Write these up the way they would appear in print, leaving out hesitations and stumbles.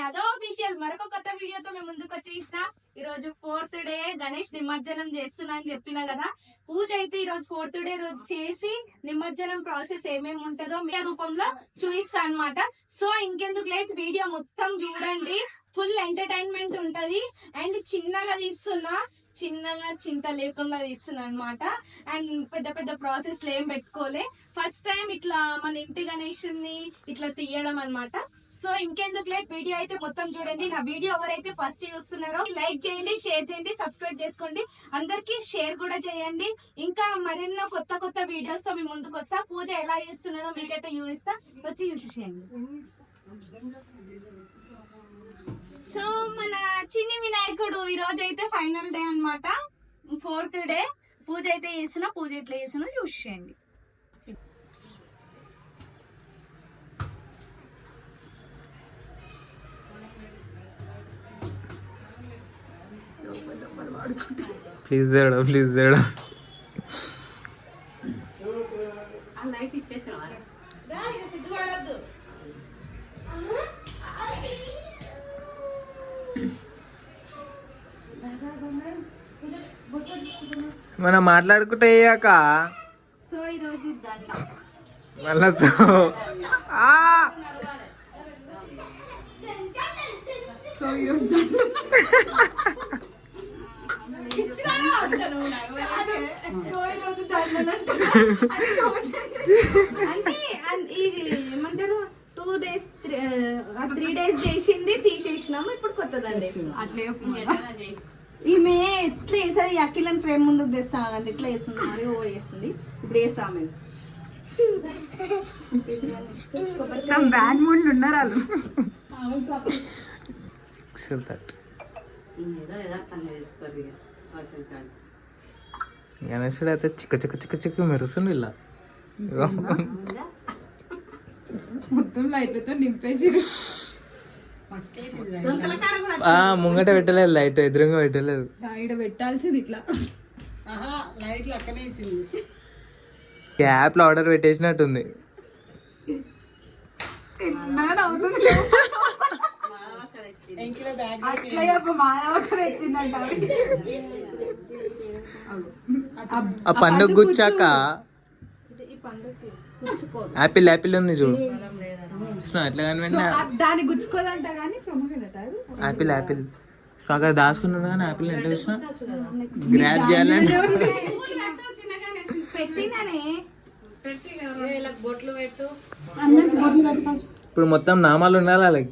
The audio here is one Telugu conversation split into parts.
అదో ఆఫీషియల్ మరొక కొత్త వీడియోతో మేము ముందుకు వచ్చేసిన. ఈ రోజు 4th డే గణేష్ నిమజ్జనం చేస్తున్నా అని చెప్పినా కదా. పూజ అయితే ఈ రోజు 4th డే రోజు చేసి నిమజ్జనం ప్రాసెస్ ఏమేమి ఉంటుందో మీ రూపంలో చూపిస్తా అన్నమాట. సో ఇంకెందుకు లేట్ వీడియో మొత్తం చూడండి, ఫుల్ ఎంటర్టైన్మెంట్ ఉంటది. అండ్ చిన్నగా తీస్తున్నా, చిన్నగా చింత లేకుండా తీస్తున్నా అనమాట. అండ్ పెద్ద పెద్ద ప్రాసెస్ ఏం పెట్టుకోలే, ఫస్ట్ టైం ఇట్లా మన ఇంటి గణేషుని ఇట్లా తీయడం అనమాట. సో ఇంకెందుకు లేట్ వీడియో అయితే మొత్తం చూడండి. నా వీడియో ఎవరైతే ఫస్ట్ చూస్తున్నారో లైక్ చేయండి, షేర్ చేయండి, సబ్స్క్రైబ్ చేసుకోండి, అందరికి షేర్ కూడా చేయండి. ఇంకా మరెన్నో కొత్త కొత్త వీడియోస్ తో మీ ముందుకు వస్తా. పూజ ఎలా చేస్తున్నారో మీకైతే చూపిస్తా, వచ్చి చూసేయండి. సో మన చిన్ని వినాయకుడు ఈ రోజు అయితే ఫైనల్ డే అన్నమాట, 4th డే. పూజ అయితే చేస్తున్నా, పూజ ఎట్లా చేస్తున్నా చూసేయండి. ప్లీజ్ దేడా, ప్లీజ్ దేడా. లైట్ ఇచ్చేసిన మనం మాట్లాడుకుంటే అయ్యాక సో ఈరోజు దండ మళ్ళా సో ఈరోజు దండ అంటే ఇది ఏమంటారు, 2 days 3 days చేసింది తీసేసినాము, ఇప్పుడు కొత్త దండ అట్లా. ఈమె ఎట్లా వేస్తుంది, అఖిలని ఫ్రేమ్ ముందుకు తెస్తామండి, ఇట్లా వేస్తుంది, మరి ఓ వేస్తుంది. ఇప్పుడు వేస్తాము బ్యాడ్ మూడ్లు ఉన్నారు వాళ్ళు. గణేశుడు అయితే చిక్క చిక్క చిక్క చిక్క మెరుస్తుంది ఇలా మొత్తం లైట్లతో నింపేసి. ముంగట పెట్టలేదు, లైట్ ఎదురుగా పెట్టలేదు, ఇక్కడ పెట్టాల్సింది ఇట్లా యాప్ లో ఆర్డర్ పెట్టేసినట్టుంది. ఆ పండుగ గుచ్చాక యాపిల్ యాపిల్ ఉంది చూడు, ఎట్లా కనిపెట్టినా దాన్ని గుచ్చుకోదంట కానీ యాపిల్ యాపిల్ అక్కడ దాచుకున్నాడు కానీ యాపిల్ ఎట్లా చూసినా గ్రాప్ చేయాలంటే ఇప్పుడు మొత్తం నామాలు ఉండాలి అలాగే.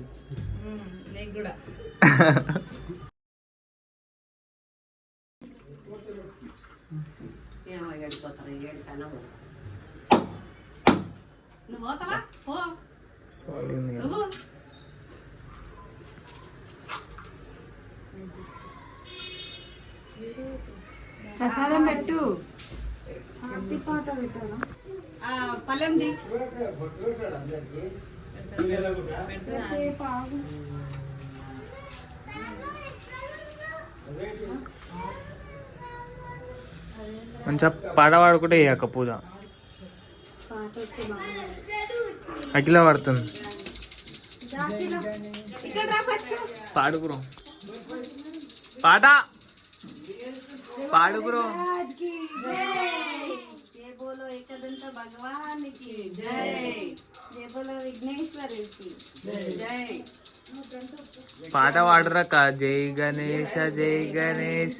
ప్రసాదం పెట్టు, పల్లెంది మంచిగా పాట పాడుకుంటే అయ్యాక పూజ అఖిల పడుతుంది. పాడుకురో పాట పాడుకురో. జై బోలో ఏకదంత భగవానికి జై, జై బోలో విఘ్నేశ్వరుడికి జై. పాట పాడరక్క. జై గణేశ జై గణేశ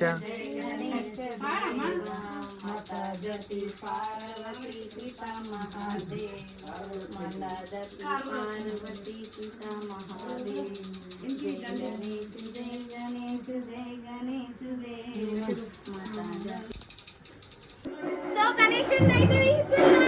సో కనెక్షన్ అయితే తీస్తున్నా.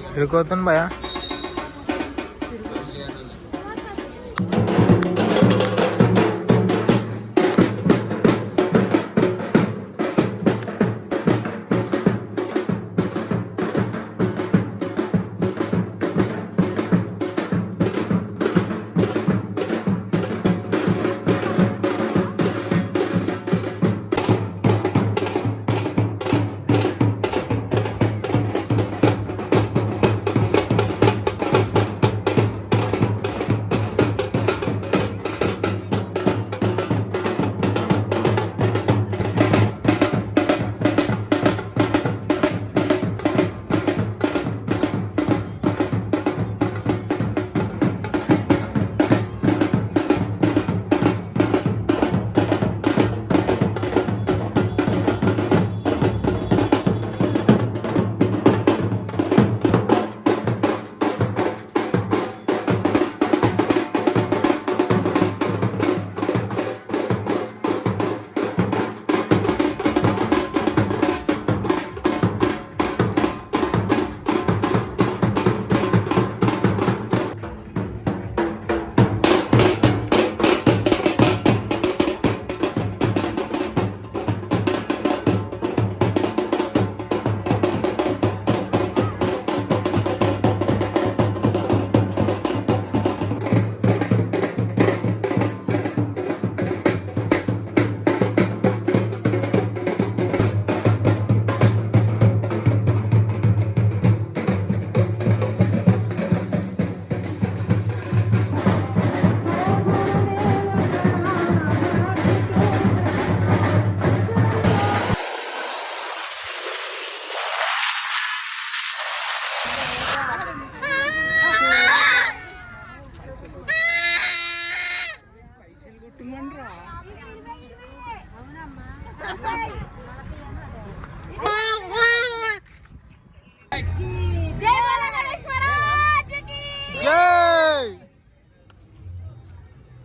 ఎక్కడికి భయ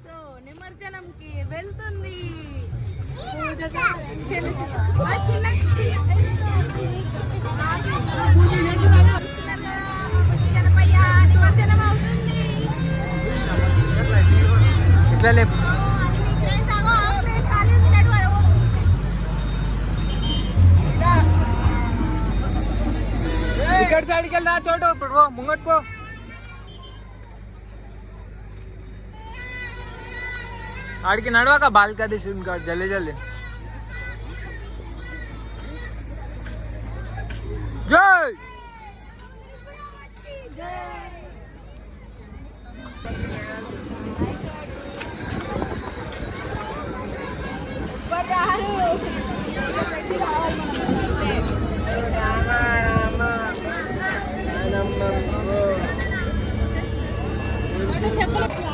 సో నిమజ్జనంకి వెళ్తుంది నిమజ్జనం అవుతుంది. ఇట్లా లేపు ఇక్కడ సైడ్కి వెళ్ళి చోటు ఇప్పుడు పో ముంగట్ పో ఆడికి నడవాక బాల్కా తీసుకుని కాదు జల్లి జల్లి జై చెప్పలేదు